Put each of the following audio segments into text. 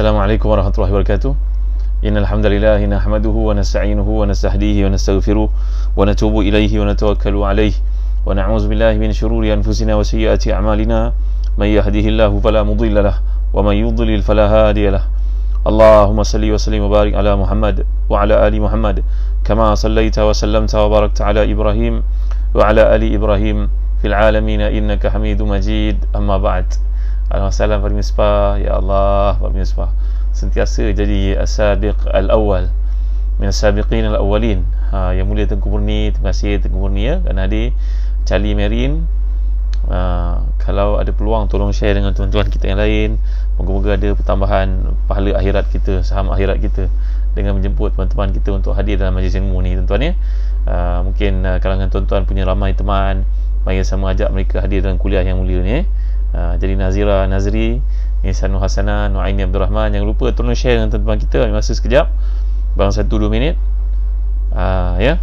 Assalamualaikum warahmatullahi wabarakatuh. Innal hamdalillah nahmaduhu wa nasta'inuhu wa nastahdihi wa nastaghfiruh wa natubu ilaihi wa natawakkalu alaihi wa na'udzu billahi min shururi anfusina wa sayyiati a'malina may yahdihillahu fala mudilla lahu wa may yudlil fala hadiya lahu. Allahumma salli wa sallim wa barik ala Muhammad wa ala ali Muhammad kama sallaita wa sallamta wa barakta ala Ibrahim wa ala ali Ibrahim fil alamin innaka Hamidum Majid. Amma ba'd. Alhamdulillah pada misbah, ya Allah pada misbah sentiasa jadi as-sabiq al-awwal min as-sabiqin al-awwalin. Yang mulia Tengku Murni, terima kasih Tengku Murni ya, dan adik Charlie Marin. Kalau ada peluang tolong share dengan tuan-tuan kita yang lain. Moga-moga ada pertambahan pahala akhirat kita, saham akhirat kita dengan menjemput teman-teman kita untuk hadir dalam majlis ilmu ni tuan-tuan ya. Mungkin kalangan tuan-tuan punya ramai teman, mari sama ajak mereka hadir dalam kuliah yang mulia ni. Jadi Nazira, Nazri, Nisanu Hasanah, Nuaini Abdul Rahman, jangan lupa tolong share dengan teman-teman kita. Masa sekejap, barang 1-2 minit. Ya.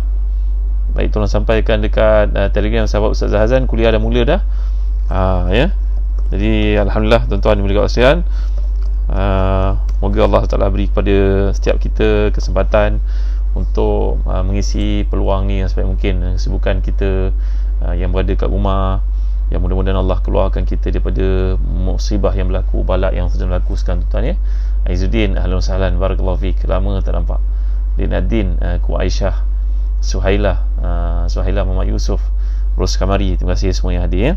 Baik, tolong sampaikan dekat Telegram sahabat Ustaz Zahazan, kuliah dah mula dah. Ya. Jadi alhamdulillah tuan-tuan dimulakan sekalian. Moga Allah Taala beri kepada setiap kita kesempatan untuk mengisi peluang ni yang sebaik mungkin. Kesibukan kita yang berada kat rumah, yang mudah-mudahan Allah keluarkan kita daripada musibah yang berlaku, balak yang sedang berlaku sekarang tuan-tuan ya. Aizuddin, ahlan sahlan, barakallahu fiik. Lama tak nampak. Din Ku Aisyah, Suhailah, Muhammad Yusuf, Ros Kamari, terima kasih semua yang hadir ya.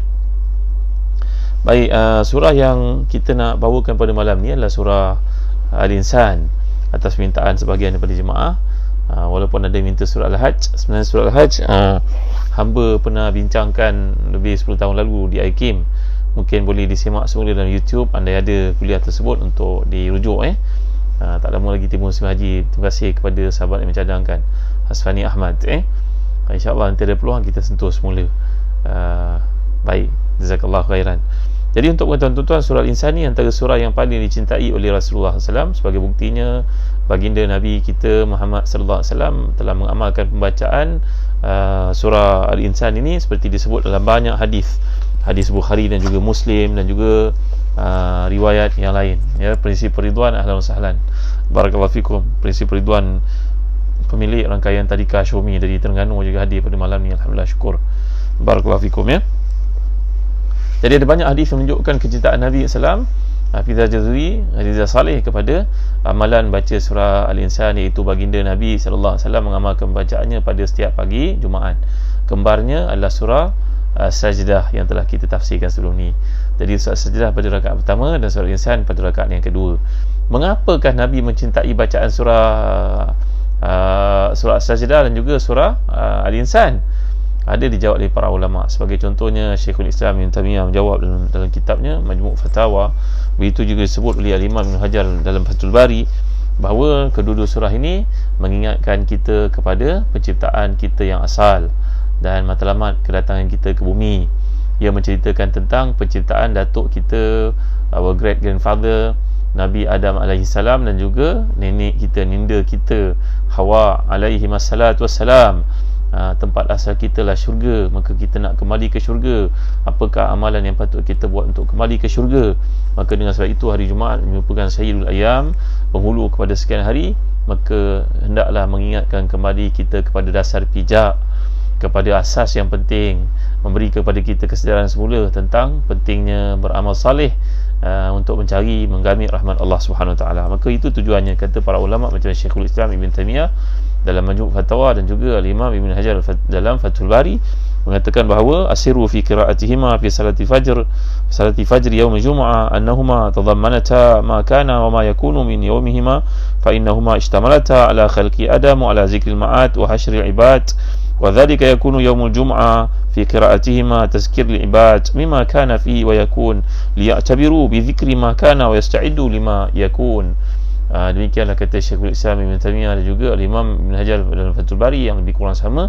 Baik, surah yang kita nak bawakan pada malam ni adalah surah Al-Insan atas permintaan sebahagian daripada jemaah. Walaupun ada minta surah Al-Hajj, sebenarnya surah Al-Hajj hamba pernah bincangkan lebih 10 tahun lalu di IKIM. Mungkin boleh disimak semula dalam YouTube, andai ada kuliah tersebut untuk dirujuk tak lama lagi timbul musim haji. Terima kasih kepada sahabat yang mencadangkan, Hasfani Ahmad InsyaAllah nanti ada peluang kita sentuh semula. Baik, jazakallahu khairan. Jadi untuk tuan-tuan, surah Al-Insan ni antara surah yang paling dicintai oleh Rasulullah SAW. Sebagai buktinya, baginda Nabi kita Muhammad SAW telah mengamalkan pembacaan surah Al-Insan ini seperti disebut dalam banyak hadis Bukhari dan juga Muslim dan juga riwayat yang lain ya. Prinsip Ridwan, ahlan wa sahlan, barakallahu fikum. Prinsip Ridwan, pemilik rangkaian Tadika Syomi dari Terengganu juga hadir pada malam ni, alhamdulillah, syukur, barakallahu fikum ya. Jadi ada banyak hadis yang menunjukkan kecintaan Nabi SAW, Hafizah Jazuri, Hafizah Saleh kepada amalan baca surah Al-Insan, iaitu baginda Nabi SAW mengamalkan bacaannya pada setiap pagi Jumaat. Kembarnya adalah surah Sajdah yang telah kita tafsirkan sebelum ni. Jadi surah Sajdah pada rakaat pertama dan surah Al-Insan pada rakaat yang kedua. Mengapakah Nabi mencintai bacaan surah Sajdah dan juga surah Al-Insan? Ada dijawab oleh para ulama. Sebagai contohnya, Syekhul Islam Ibn Taimiyah menjawab dalam kitabnya Majmu' Fatawa. Begitu juga disebut oleh Imam Ibn Hajar dalam Fathul Bari, bahawa kedua-dua surah ini mengingatkan kita kepada penciptaan kita yang asal dan matlamat kedatangan kita ke bumi. Ia menceritakan tentang penciptaan datuk kita, our great grandfather Nabi Adam alaihi salam, dan juga nenek kita, ninda kita Hawa alaihi wassalatu wassalam. Tempat asal kita lah syurga, maka kita nak kembali ke syurga. Apakah amalan yang patut kita buat untuk kembali ke syurga? Maka dengan sebab itu hari Jumaat merupakan Sayyidul Ayyam, penghulu kepada sekian hari. Maka hendaklah mengingatkan kembali kita kepada dasar pijak, kepada asas yang penting, memberi kepada kita kesedaran semula tentang pentingnya beramal saleh untuk mencari menggamit rahmat Allah Subhanahu Wa Taala. Maka itu tujuannya, kata para ulama macam Syekhul Islam Ibn Taimiyah dalam Majmu' Fatawa dan juga Imam Ibn Hajar dalam Fathul Bari mengatakan bahawa asiru fi qira'atihima fi salati fajr yaum Jum'ah annahuma tadammanata ma kana wa ma yakunu min yawmihima fa innahuma ishtamalata ala khalqi Adam wa ala zikril ma'at wa hasyril ibad wa dhalika yakunu yaumul Jum'ah fi qira'atihima tazkir lil ibad mimma kana fihi wa yakun liya'tabiru bi dhikri ma kana wa yasta'iddu lima yakun. Demikianlah kata Syekhul Islam Ibn Taimiyah dan juga Imam Ibn Hajar dalam Fathul Bari, yang lebih kurang sama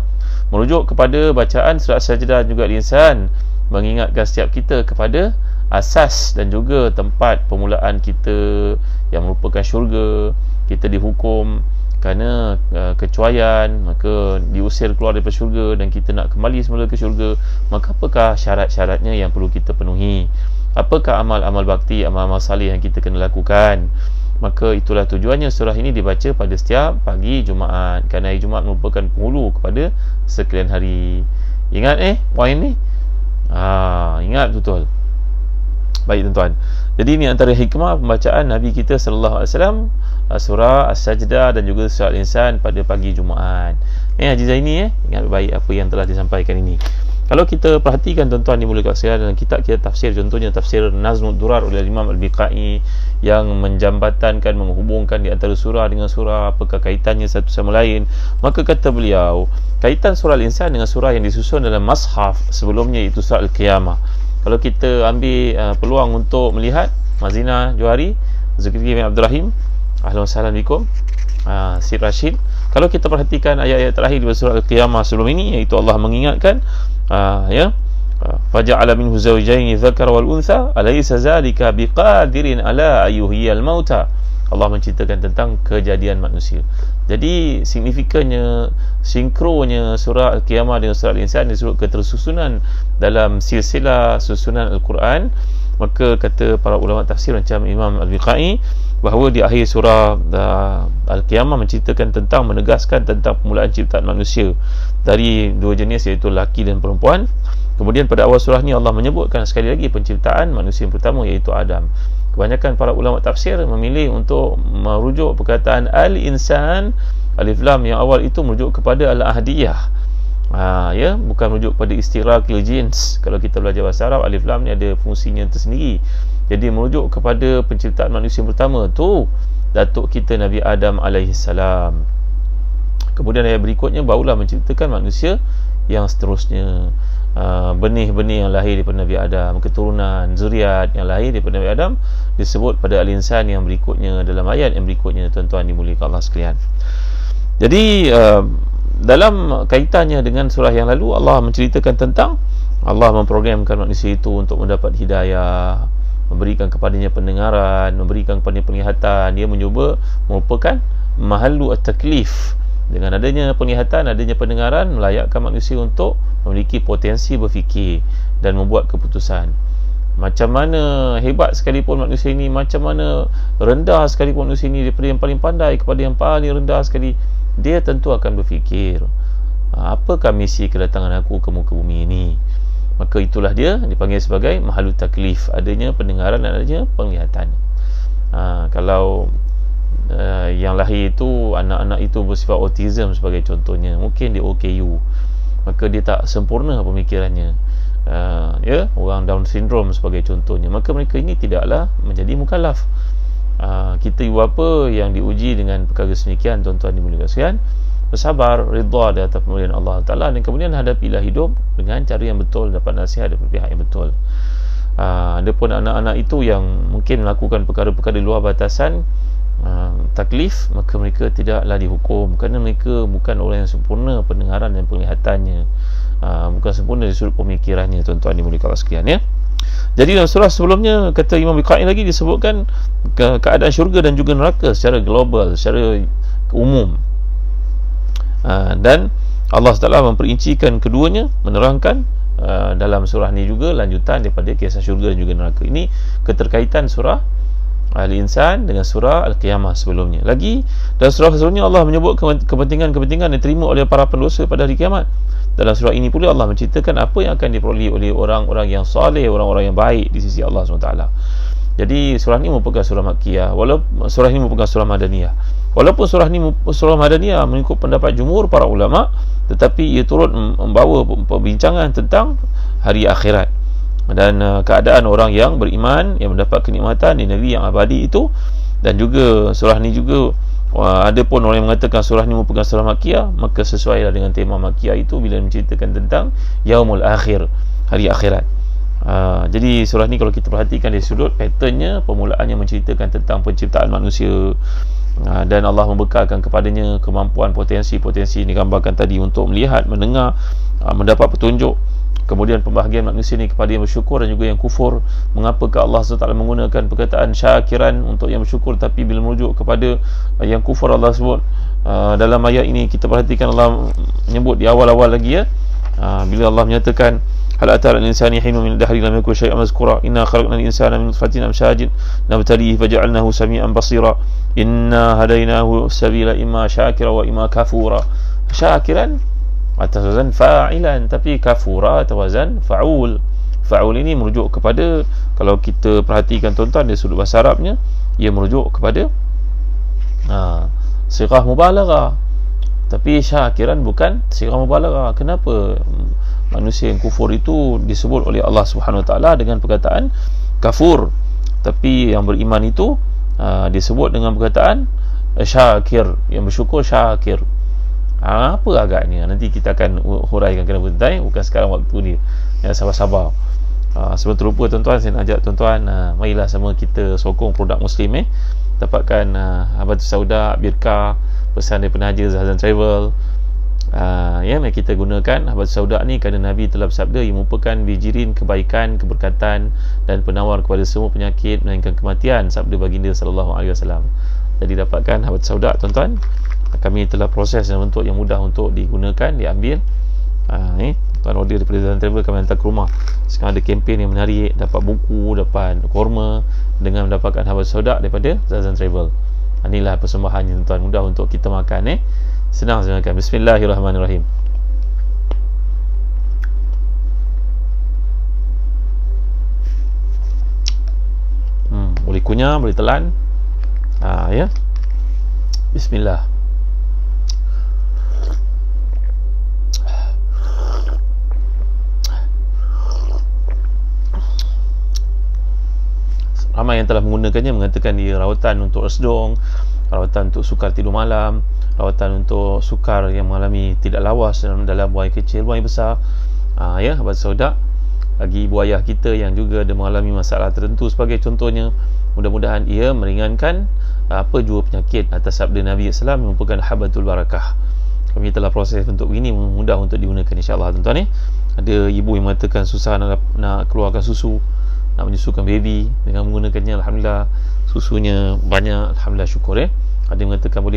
merujuk kepada bacaan surah Sajdah dan juga Al-Insan, mengingatkan setiap kita kepada asas dan juga tempat permulaan kita yang merupakan syurga. Kita dihukum kerana kecuaian, maka diusir keluar daripada syurga dan kita nak kembali semula ke syurga. Maka apakah syarat-syaratnya yang perlu kita penuhi? Apakah amal-amal bakti, amal-amal salih yang kita kena lakukan? Maka itulah tujuannya surah ini dibaca pada setiap pagi Jumaat, kerana hari Jumaat merupakan penghulu kepada sekalian hari. Ingat poin ni? Ingat betul. Baik tuan-tuan, jadi ini antara hikmah pembacaan Nabi kita sallallahu alaihi wasallam surah As-Sajdah dan juga surah Al-Insan pada pagi Jumaat. Haji Zaini ingat baik apa yang telah disampaikan ini. Kalau kita perhatikan tuan-tuan dimulakan sekalian dalam kitab kita tafsir, contohnya tafsir Nazmud Durar oleh Imam Al-Biqai yang menjambatankan, menghubungkan di antara surah dengan surah, apakah kaitannya satu sama lain, maka kata beliau, kaitan surah Al-Insan dengan surah yang disusun dalam Mashaf sebelumnya, iaitu surah Al-Qiyamah. Kalau kita ambil peluang untuk melihat Mazina Johari, Zulkifli bin Abdul Rahim, ahlan wa sahlan bikum, Sid Rashid, kalau kita perhatikan ayat-ayat terakhir di surah Al-Qiyamah sebelum ini, iaitu Allah mengingatkan faja'ala minhu zawjaini dzakara wal untha alaysa zalika biqadirin ala ayyuhiyal mauta. Allah menceritakan tentang kejadian manusia. Jadi signifikannya, sinkronya surah Al-Qiyamah dengan surah Al-Insan disebut ketersusunan dalam silsilah susunan Al-Quran. Maka kata para ulama tafsir macam Imam Al-Biqai bahawa di akhir surah Al-Qiyamah menceritakan tentang, menegaskan tentang permulaan ciptaan manusia dari dua jenis, iaitu lelaki dan perempuan. Kemudian pada awal surah ni Allah menyebutkan sekali lagi penciptaan manusia yang pertama, iaitu Adam. Kebanyakan para ulama tafsir memilih untuk merujuk perkataan Al-Insan, Alif Lam yang awal itu merujuk kepada Al-Ahdiyah, bukan merujuk pada istighraqil jins. Kalau kita belajar bahasa Arab, Alif Lam ni ada fungsinya tersendiri. Jadi merujuk kepada penciptaan manusia yang pertama tu, datuk kita Nabi Adam alaihissalam. Kemudian ayat berikutnya barulah menciptakan manusia yang seterusnya, benih-benih yang lahir daripada Nabi Adam, keturunan zuriat yang lahir daripada Nabi Adam disebut pada Al-Insan yang berikutnya, dalam ayat yang berikutnya, tuan-tuan dimuliakan Allah sekalian. Jadi dalam kaitannya dengan surah yang lalu, Allah menceritakan tentang Allah memprogramkan manusia itu untuk mendapat hidayah, memberikan kepadanya pendengaran, memberikan kepadanya penglihatan. Dia mencuba merupakan mahallu at-taklif. Dengan adanya penglihatan, adanya pendengaran, melayakkan manusia untuk memiliki potensi berfikir dan membuat keputusan. Macam mana hebat sekalipun manusia ini, macam mana rendah sekalipun manusia ini, daripada yang paling pandai kepada yang paling rendah sekali, dia tentu akan berfikir, apakah misi kedatangan aku ke muka bumi ini? Maka itulah dia dipanggil sebagai mahalut taklif, adanya pendengaran dan adanya penglihatan. Kalau yang lahir itu, anak-anak itu bersifat autism sebagai contohnya, mungkin dia OKU, maka dia tak sempurna pemikirannya, orang Down syndrome sebagai contohnya, maka mereka ini tidaklah menjadi mukallaf. Kita ibu bapa yang diuji dengan perkara semikian, tuan-tuan dimuliakan sekalian, bersabar, redha di atas pemberian Allah Ta'ala, dan kemudian hadapilah hidup dengan cara yang betul, dapat nasihat daripada pihak yang betul. Adapun anak-anak itu yang mungkin melakukan perkara-perkara di luar batasan taklif, maka mereka tidaklah dihukum, kerana mereka bukan orang yang sempurna pendengaran dan penglihatannya, bukan sempurna dari sudut pemikirannya, tuan-tuan dimuliakan Allah sekalian, ya. Jadi dalam surah sebelumnya, kata Imam Biqai lagi, disebutkan keadaan syurga dan juga neraka secara global, secara umum, dan Allah Taala memperincikan keduanya, menerangkan dalam surah ni juga lanjutan daripada kisah syurga dan juga neraka. Ini keterkaitan surah Al-Insan dengan surah Al-Qiyamah sebelumnya. Lagi dalam surah sebelumnya Allah menyebut kepentingan-kepentingan yang diterima oleh para pendosa pada hari kiamat. Dalam surah ini pula Allah menceritakan apa yang akan diperoleh oleh orang-orang yang soleh, orang-orang yang baik di sisi Allah SWT. Jadi surah ini merupakan surah Makkiyah, walaupun surah ini merupakan surah Madaniyah. Walaupun surah ini surah Madaniyah mengikut pendapat jumhur para ulama, tetapi ia turut membawa perbincangan tentang hari akhirat dan keadaan orang yang beriman yang mendapat kenikmatan di negeri yang abadi itu. Dan juga surah ni juga, ada pun orang yang mengatakan surah ni merupakan surah Makkiyah, maka sesuai dengan tema Makkiyah itu bila menceritakan tentang Yaumul Akhir, hari akhirat. Jadi surah ni kalau kita perhatikan dari sudut patternnya, permulaannya menceritakan tentang penciptaan manusia, dan Allah membekalkan kepadanya kemampuan potensi-potensi digambarkan tadi untuk melihat, mendengar, mendapat petunjuk. Kemudian pembahagian manusia ni kepada yang bersyukur dan juga yang kufur. Mengapakah Allah SWT menggunakan perkataan syakiran untuk yang bersyukur, tapi bila merujuk kepada yang kufur, Allah sebut dalam ayat ini, kita perhatikan Allah menyebut di awal-awal lagi, bila Allah menyatakan hal ata al-insani hinun min ad-dahri lam yakun shay'an mazkura inna khalaqna al-insana min nutfatin amshajin nabtalihi faja'alnahu sami'an basira inna hadainahu sabila imma syakira wa imma kafura. Syakiran atas wazan fa'ilan, tapi kafura atas wazan fa'ul. Fa'ul ini merujuk kepada, kalau kita perhatikan tuan-tuan dari sudut bahasa Arabnya, ia merujuk kepada sighah mubalaghah. Tapi syakiran bukan sighah mubalaghah. Kenapa manusia yang kufur itu disebut oleh Allah Subhanahu Wa Taala dengan perkataan kafur, tapi yang beriman itu disebut dengan perkataan syakir, yang bersyukur syakir? Apa agaknya? Nanti kita akan huraikan kenapa tentang, bukan sekarang waktu dia. Ya, sabar-sabar. Sebelum terlupa tuan-tuan, saya nak ajak tuan-tuan, marilah sama kita sokong produk Muslim. Dapatkan Habatus Sauda, Birkah, pesan daripada Haji Zahzan Travel. Mari kita gunakan Habatus Sauda ni kerana Nabi telah bersabda, ia merupakan bijirin kebaikan, keberkatan dan penawar kepada semua penyakit melainkan kematian, sabda baginda sallallahu alaihi wasallam. Jadi dapatkan Habatus Sauda tuan-tuan. Kami telah proses dalam bentuk yang mudah untuk digunakan, diambil. Tuan order daripada Zahzan Travel, kami hantar ke rumah. Sekarang ada kempen yang menarik, dapat buku, dapat korma dengan mendapatkan Habatus Sauda daripada Zahzan Travel. Inilah persembahannya tuan, mudah untuk kita makan. Senang saya makan. Bismillahirrahmanirrahim. Boleh kunyah, boleh telan. Ya. Bismillah. Ramai yang telah menggunakannya mengatakan dia rawatan untuk resdung, rawatan untuk sukar tidur malam, rawatan untuk sukar yang mengalami tidak lawas dalam buang air kecil, buang air besar. Habatus Sauda bagi ibu ayah kita yang juga ada mengalami masalah tertentu sebagai contohnya, mudah-mudahan ia meringankan apa jua penyakit atas sabda Nabi SAW yang merupakan habatul barakah. Kami telah proses untuk begini, mudah untuk digunakan insya-Allah tuan-tuan. Ada ibu yang mengatakan susah nak keluarkan susu, nak menyusukan baby, dengan menggunakannya alhamdulillah susunya banyak, alhamdulillah, syukur. Ada yang mengatakan boleh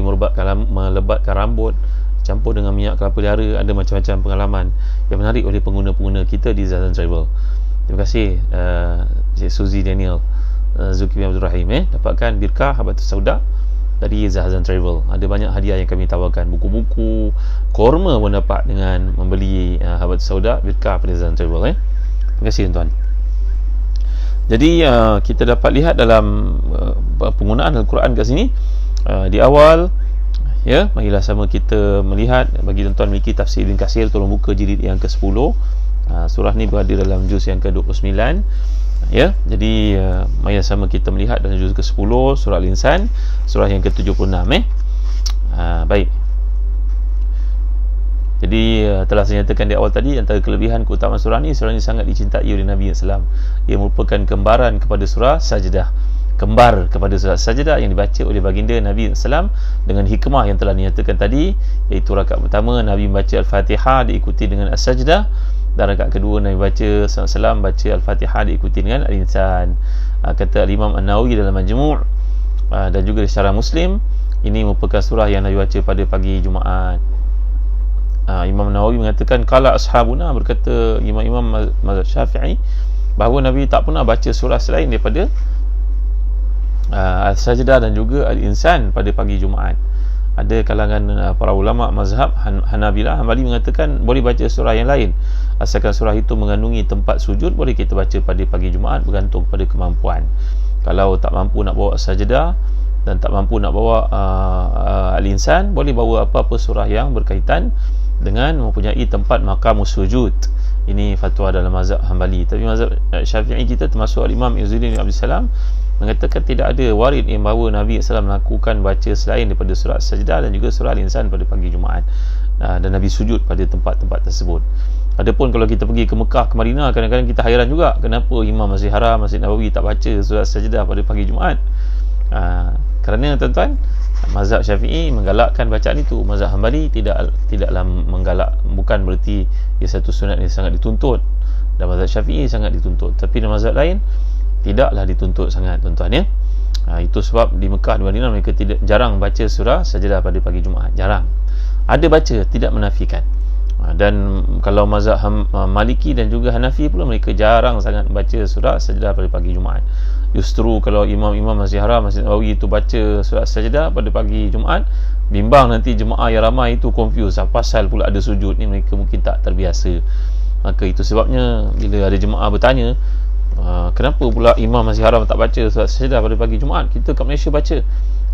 melebatkan rambut campur dengan minyak kelapa dara. Ada macam-macam pengalaman yang menarik oleh pengguna-pengguna kita di Zahzan Travel. Terima kasih Cik Suzy Daniel, Zulkifli Abdul Rahim. Dapatkan Birkah Habatus Sauda dari Zahzan Travel. Ada banyak hadiah yang kami tawarkan, buku-buku, korma pun dapat dengan membeli Habatus Sauda, Birkah pada Zahzan Travel. Terima kasih tuan-tuan. Jadi kita dapat lihat dalam penggunaan Al-Quran kat sini, di awal, marilah sama kita melihat. Bagi tuan-tuan memiliki tafsir Ibn Katsir, tolong buka jilid yang ke-10. Surah ni berada dalam juz yang ke-29. Jadi marilah sama kita melihat dalam juz ke-10 surah Al-Insan, surah yang ke-76. Baik. Jadi telah saya nyatakan di awal tadi, antara kelebihan keutamaan surah ni sangat dicintai oleh Nabi SAW. Ia merupakan kembaran kepada surah Sajdah, kembar kepada surah Sajdah yang dibaca oleh baginda Nabi SAW dengan hikmah yang telah dinyatakan tadi, iaitu rakaat pertama Nabi membaca Al-Fatihah diikuti dengan As-Sajdah, dan rakaat kedua Nabi baca SAW baca Al-Fatihah diikuti dengan Al-Insan. Kata Imam An-Nawawi dalam Majmu' dan juga di Syarah Muslim, ini merupakan surah yang Nabi baca pada pagi Jumaat. Imam Nawawi mengatakan, kala ashabuna, berkata imam-imam mazhab Syafi'i, bahawa Nabi tak pernah baca surah selain daripada Al-Sajdah dan juga Al-Insan pada pagi Jumaat. Ada kalangan para ulama mazhab Hanabilah, Hambali mengatakan boleh baca surah yang lain, asalkan surah itu mengandungi tempat sujud, boleh kita baca pada pagi Jumaat, bergantung pada kemampuan. Kalau tak mampu nak bawa Sajdah dan tak mampu nak bawa Al-Insan, boleh bawa apa-apa surah yang berkaitan dengan mempunyai tempat maqam sujud. Ini fatwa dalam mazhab Hambali. Tapi mazhab Syafi'i kita, termasuk Imam Izzuddin bin Abdul Salam, mengatakan tidak ada warid yang bahawa Nabi SAW melakukan baca selain daripada surah Sajdah dan juga surah Al-Insan pada pagi Jumaat, dan Nabi sujud pada tempat-tempat tersebut. Adapun kalau kita pergi ke Mekah, ke Madinah, kadang-kadang kita hairan juga, kenapa Imam Masjid Haram, Masjid Nabawi tak baca surah Sajdah pada pagi Jumaat. Kerana tuan-tuan, mazhab Syafi'i menggalakkan bacaan itu. Mazhab Hambali tidaklah menggalak, bukan bererti ia satu sunat yang sangat dituntut. Dan mazhab Syafi'i sangat dituntut, tapi dalam mazhab lain tidaklah dituntut sangat tuan-tuan. Itu sebab di Mekah, di Madinah, mereka jarang baca surah Sajdah pada pagi Jumaat, jarang. Ada baca, tidak menafikan. Dan kalau mazhab Maliki dan juga Hanafi pula, mereka jarang sangat baca surah Sajdah pada pagi Jumaat. Justru kalau imam-imam Masjid Haram, Masjid Nabawi itu baca surah Sajdah pada pagi Jumaat, bimbang nanti jemaah yang ramai itu confuse, apa pasal pula ada sujud ni, mereka mungkin tak terbiasa. Maka itu sebabnya bila ada jemaah bertanya, kenapa pula imam Masjid Haram tak baca surah Sajdah pada pagi Jumaat, kita kat Malaysia baca.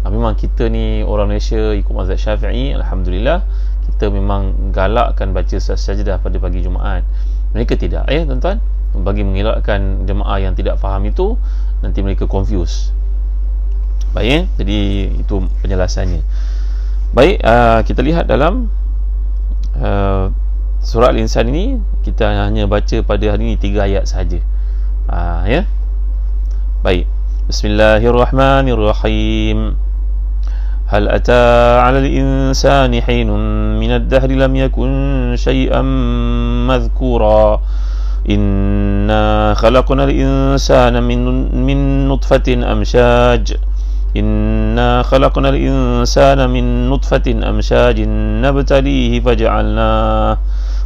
Memang kita ni orang Malaysia ikut mazhab Syafi'i, alhamdulillah kita memang galakkan baca surah Sajdah pada pagi Jumaat. Mereka tidak, tuan-tuan, bagi mengelakkan jemaah yang tidak faham itu, nanti mereka confuse. Baik, jadi itu penjelasannya. Baik, kita lihat dalam surah Al-Insan ini, kita hanya baca pada hari ini 3 ayat saja. Ya. Baik. Bismillahirrahmanirrahim. Hal ata 'alal insani hinun minad dahri lam yakun syai'an madhkura. Inna khalaqnal insana min nutfatin amshaj. Inna khalaqnal insana min nutfatin amshajin nabtalihi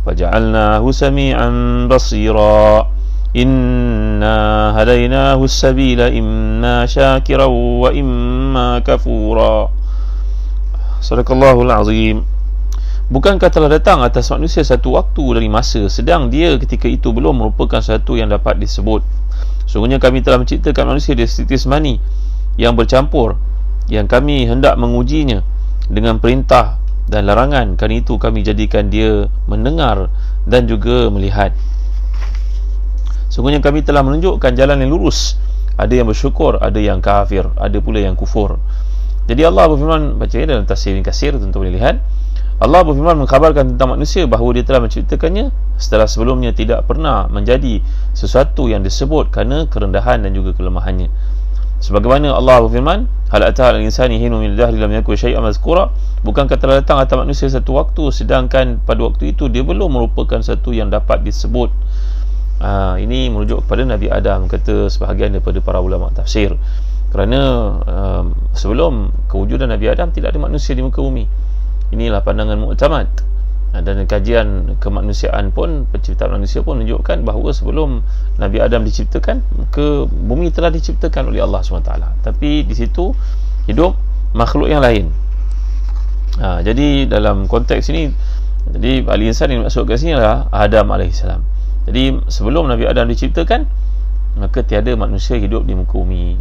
faja'alnahu sami'an basira. Inna hadainahu as-sabila imma syakiran wa imma kafura. Sadaqallahul azim. Bukankah telah datang atas manusia satu waktu dari masa, sedang dia ketika itu belum merupakan satu yang dapat disebut. Sungguhnya kami telah menciptakan manusia dari titis mani yang bercampur, yang kami hendak mengujinya dengan perintah dan larangan. Kerana itu kami jadikan dia mendengar dan juga melihat. Sungguhnya kami telah menunjukkan jalan yang lurus. Ada yang bersyukur, ada yang kafir, ada pula yang kufur. Jadi Allah berfirman, baca dalam tafsir Ibn Katsir, tentu boleh lihat. Allah berfirman mengkhabarkan tentang manusia bahawa dia telah menciptakannya setelah sebelumnya tidak pernah menjadi sesuatu yang disebut kerana kerendahan dan juga kelemahannya. Sebagaimana Allah berfirman, hal ata 'alal insani hinun minad dahri lam yakun syai'an mazkura. Bukankah telah datang atas manusia satu waktu, sedangkan pada waktu itu dia belum merupakan satu yang dapat disebut. Ini merujuk kepada Nabi Adam, kata sebahagian daripada para ulama tafsir. Kerana sebelum kewujudan Nabi Adam tidak ada manusia di muka bumi. Inilah pandangan muktamad. Dan kajian kemanusiaan pun, penciptaan manusia pun menunjukkan bahawa sebelum Nabi Adam diciptakan, ke bumi telah diciptakan oleh Allah SWT. Tapi di situ hidup makhluk yang lain. Jadi dalam konteks ini, jadi al-insan yang masuk ke sini adalah Adam AS. Jadi sebelum Nabi Adam diciptakan, maka tiada manusia hidup di muka bumi.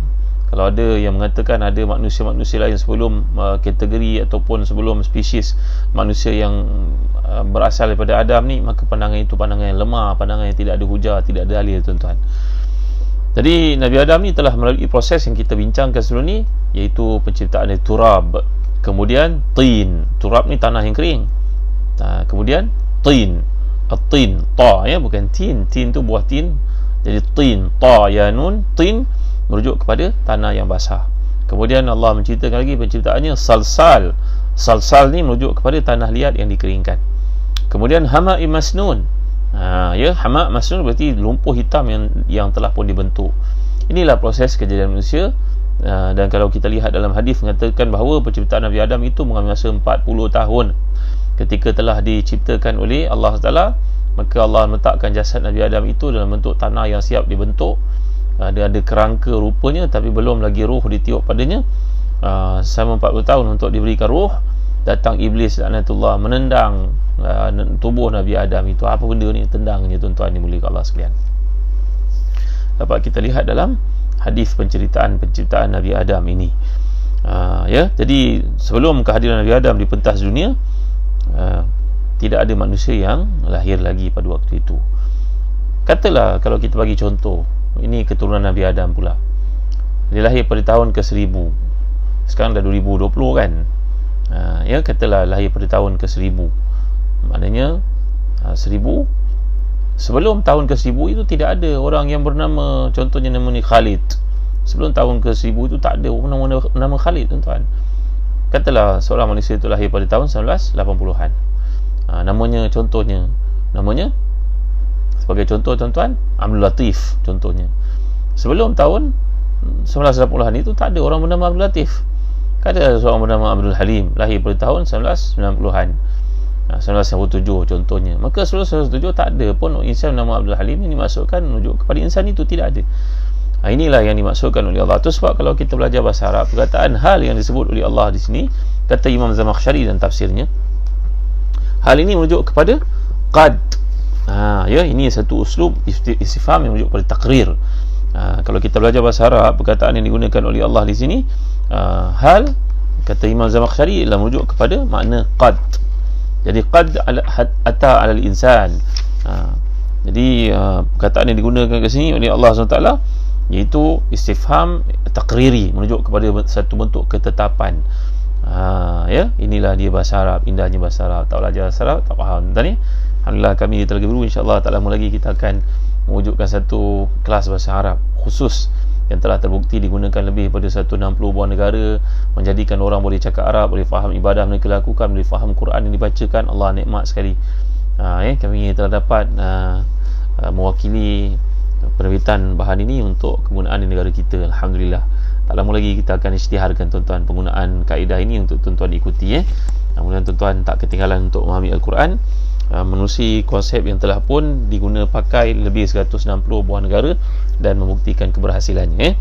Kalau ada yang mengatakan ada manusia-manusia lain sebelum kategori ataupun sebelum spesies manusia yang berasal daripada Adam ni, maka pandangan itu pandangan yang lemah, pandangan yang tidak ada hujah, tidak ada dalil, tuan-tuan. Jadi Nabi Adam ni telah melalui proses yang kita bincangkan sebelum ni, iaitu penciptaan dari turab, kemudian tin. Turab ni tanah yang kering. Kemudian tin, at-tin, ta, bukan tin. Tin tu buah tin. Jadi tin, ta ya nun, tin merujuk kepada tanah yang basah. Kemudian Allah menceritakan lagi penciptaannya salsal. Salsal ni merujuk kepada tanah liat yang dikeringkan. Kemudian hama'i masnun. Hama' masnun berarti lumpur hitam yang telah pun dibentuk. Inilah proses kejadian manusia. Dan kalau kita lihat dalam hadis mengatakan bahawa penciptaan Nabi Adam itu mengambil masa 40 tahun. Ketika telah diciptakan oleh Allah Taala, maka Allah meletakkan jasad Nabi Adam itu dalam bentuk tanah yang siap dibentuk. Dia ada kerangka rupanya, tapi belum lagi ruh ditiup padanya. Selama 40 tahun untuk diberikan ruh, datang iblis laknatullah menendang tubuh Nabi Adam itu. Apa benda ni tendangnya, tuan-tuan dimuliakan Allah sekalian. Dapat kita lihat dalam hadis penceritaan penciptaan Nabi Adam ini. Jadi sebelum kehadiran Nabi Adam di pentas dunia, tidak ada manusia yang lahir lagi pada waktu itu. Katalah kalau kita bagi contoh, ini keturunan Nabi Adam pula, dia lahir pada tahun ke-1000. Sekarang dah 2020 kan. Katalah lahir pada tahun ke-1000. Maknanya 1000. Sebelum tahun ke-1000 itu tidak ada orang yang bernama, contohnya nama ni Khalid. Sebelum tahun ke-1000 itu tak ada nama Khalid, tuan-tuan. Katalah seorang manusia itu lahir pada tahun 1980-an. Namanya, contohnya, namanya sebagai contoh, tuan-tuan, Abdul Latif contohnya. Sebelum tahun 1980-an itu tak ada orang bernama Abdul Latif. Ada seorang bernama Abdul Halim, lahir pada tahun 1990-an. 1907 contohnya. Maka 1907 tak ada pun insan nama Abdul Halim ini dimasukkan menuju kepada insan itu, tidak ada. Inilah yang dimaksudkan oleh Allah. Itu sebab kalau kita belajar bahasa Arab, perkataan hal yang disebut oleh Allah di sini, kata Imam Zamakhsyari dan tafsirnya, hal ini merujuk kepada qad. Ya, ini satu uslub istifham yang merujuk kepada takrir. Kalau kita belajar bahasa Arab, perkataan yang digunakan oleh Allah di sini, hal, kata Imam Zamakhsyari, ialah merujuk kepada makna qad. Jadi qad ata alal insan. Jadi perkataan yang digunakan ke sini oleh Allah SWT iaitu istifham takriri, merujuk kepada satu bentuk ketetapan. Ya, inilah dia bahasa Arab, indahnya bahasa Arab. Tak belajar bahasa Arab tak faham. Tuan ni, alhamdulillah kami di Telaga Biru, insya-Allah tak lama lagi kita akan mewujudkan satu kelas bahasa Arab khusus yang telah terbukti digunakan lebih daripada 160 buah negara, menjadikan orang boleh cakap Arab, boleh faham ibadah mereka lakukan, boleh faham Quran yang dibacakan. Allah nikmat sekali. Kami telah dapat mewakili penerbitan bahan ini untuk kegunaan di negara kita. Alhamdulillah. Tak lama lagi kita akan isytiharkan tuan-tuan penggunaan kaedah ini untuk tuan-tuan diikuti. Mudah-mudahan tuan-tuan tak ketinggalan untuk memahami Al-Quran, menerusi konsep yang telah pun diguna pakai lebih 160 buah negara dan membuktikan keberhasilannya.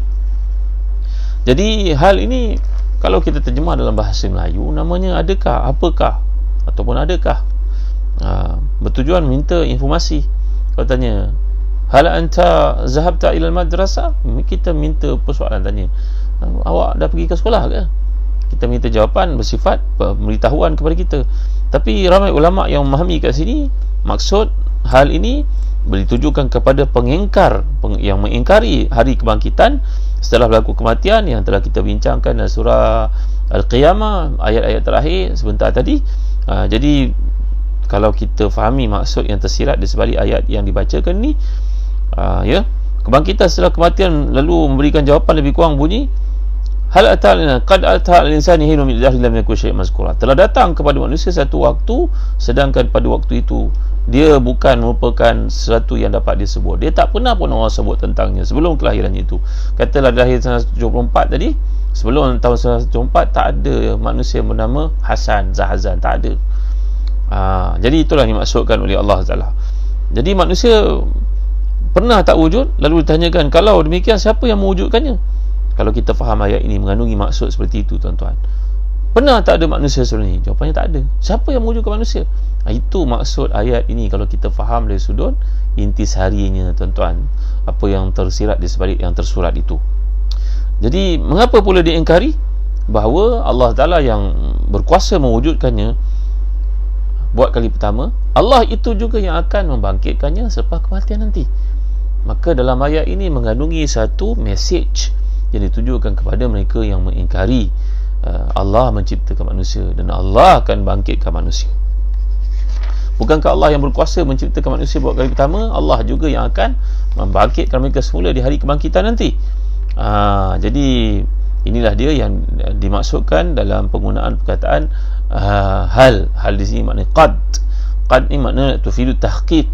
Jadi hal ini kalau kita terjemah dalam bahasa Melayu, namanya adakah, apakah, ataupun adakah, bertujuan minta informasi. Kalau tanya, hal anta zahabta ila madrasah, kita minta persoalan, tanya, awak dah pergi ke sekolah ke? Kita minta jawapan bersifat pemberitahuan kepada kita. Tapi ramai ulama yang memahami kat sini, maksud hal ini ditujukan kepada pengingkar, yang mengingkari hari kebangkitan setelah berlaku kematian, yang telah kita bincangkan dalam surah Al-Qiyamah, ayat-ayat terakhir sebentar tadi. Jadi kalau kita fahami maksud yang tersirat di sebalik ayat yang dibacakan ni, ya, kebangkitan setelah kematian, lalu memberikan jawapan lebih kurang bunyi, hal atal qad atal insani hinu min dahri lam yakun syai'an mazkura. Telah datang kepada manusia satu waktu, sedangkan pada waktu itu dia bukan merupakan sesuatu yang dapat disebut. Dia tak pernah pun orang sebut tentangnya sebelum kelahirannya itu. Katalah lahir 1974 tadi, sebelum tahun 1974 tak ada manusia yang bernama Hasan, Zahazan, tak ada. Jadi itulah yang dimaksudkan oleh Allah Taala. Jadi manusia pernah tak wujud, lalu ditanyakan, kalau demikian siapa yang mewujudkannya? Kalau kita faham ayat ini mengandungi maksud seperti itu, tuan-tuan. Pernah tak ada manusia sebelum ini? Jawapannya tak ada. Siapa yang mewujudkan manusia? Itu maksud ayat ini kalau kita faham dari sudut intisarinya, tuan-tuan, apa yang tersirat di sebalik yang tersurat itu. Jadi mengapa pula diingkari bahawa Allah Ta'ala yang berkuasa mewujudkannya buat kali pertama, Allah itu juga yang akan membangkitkannya selepas kematian nanti. Maka dalam ayat ini mengandungi satu message yang ditujukan kepada mereka yang mengingkari Allah menciptakan manusia dan Allah akan bangkitkan manusia. Bukankah Allah yang berkuasa menciptakan manusia buat kali pertama? Allah juga yang akan membangkitkan mereka semula di hari kebangkitan nanti. Jadi inilah dia yang dimaksudkan dalam penggunaan perkataan hal di sini, makna qad ni makna tufidu tahqiq,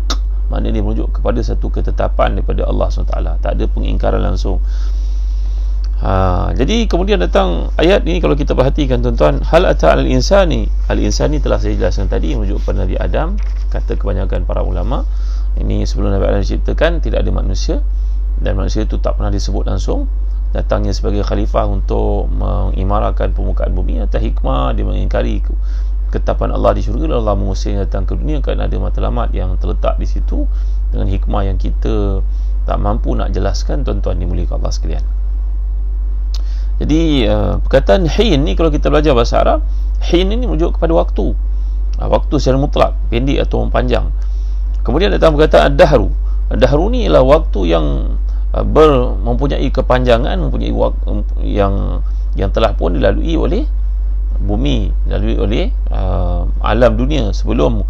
makna dia merujuk kepada satu ketetapan daripada Allah SWT, tak ada pengingkaran langsung. Jadi kemudian datang ayat ini, kalau kita perhatikan tuan-tuan, hal ata al-insani, al-insani telah saya jelaskan tadi, merujuk kepada Nabi Adam. Kata kebanyakan para ulama, ini sebelum Nabi Adam diciptakan tidak ada manusia, dan manusia itu tak pernah disebut langsung. Datangnya sebagai khalifah untuk mengimarahkan permukaan bumi. Atas hikmah dia mengingkari ketetapan Allah di syurga, Allah mengusirnya datang ke dunia kerana ada matlamat yang terletak di situ dengan hikmah yang kita tak mampu nak jelaskan, tuan-tuan dimuliakan Allah sekalian. Jadi perkataan hin ni kalau kita belajar bahasa Arab, hin ini merujuk kepada waktu, waktu secara mutlak, pendek atau panjang. Kemudian datang perkataan ad-dahru. Ad-dahru ni ialah waktu yang mempunyai kepanjangan, mempunyai waktu yang telah pun dilalui oleh bumi, dilalui oleh alam dunia sebelum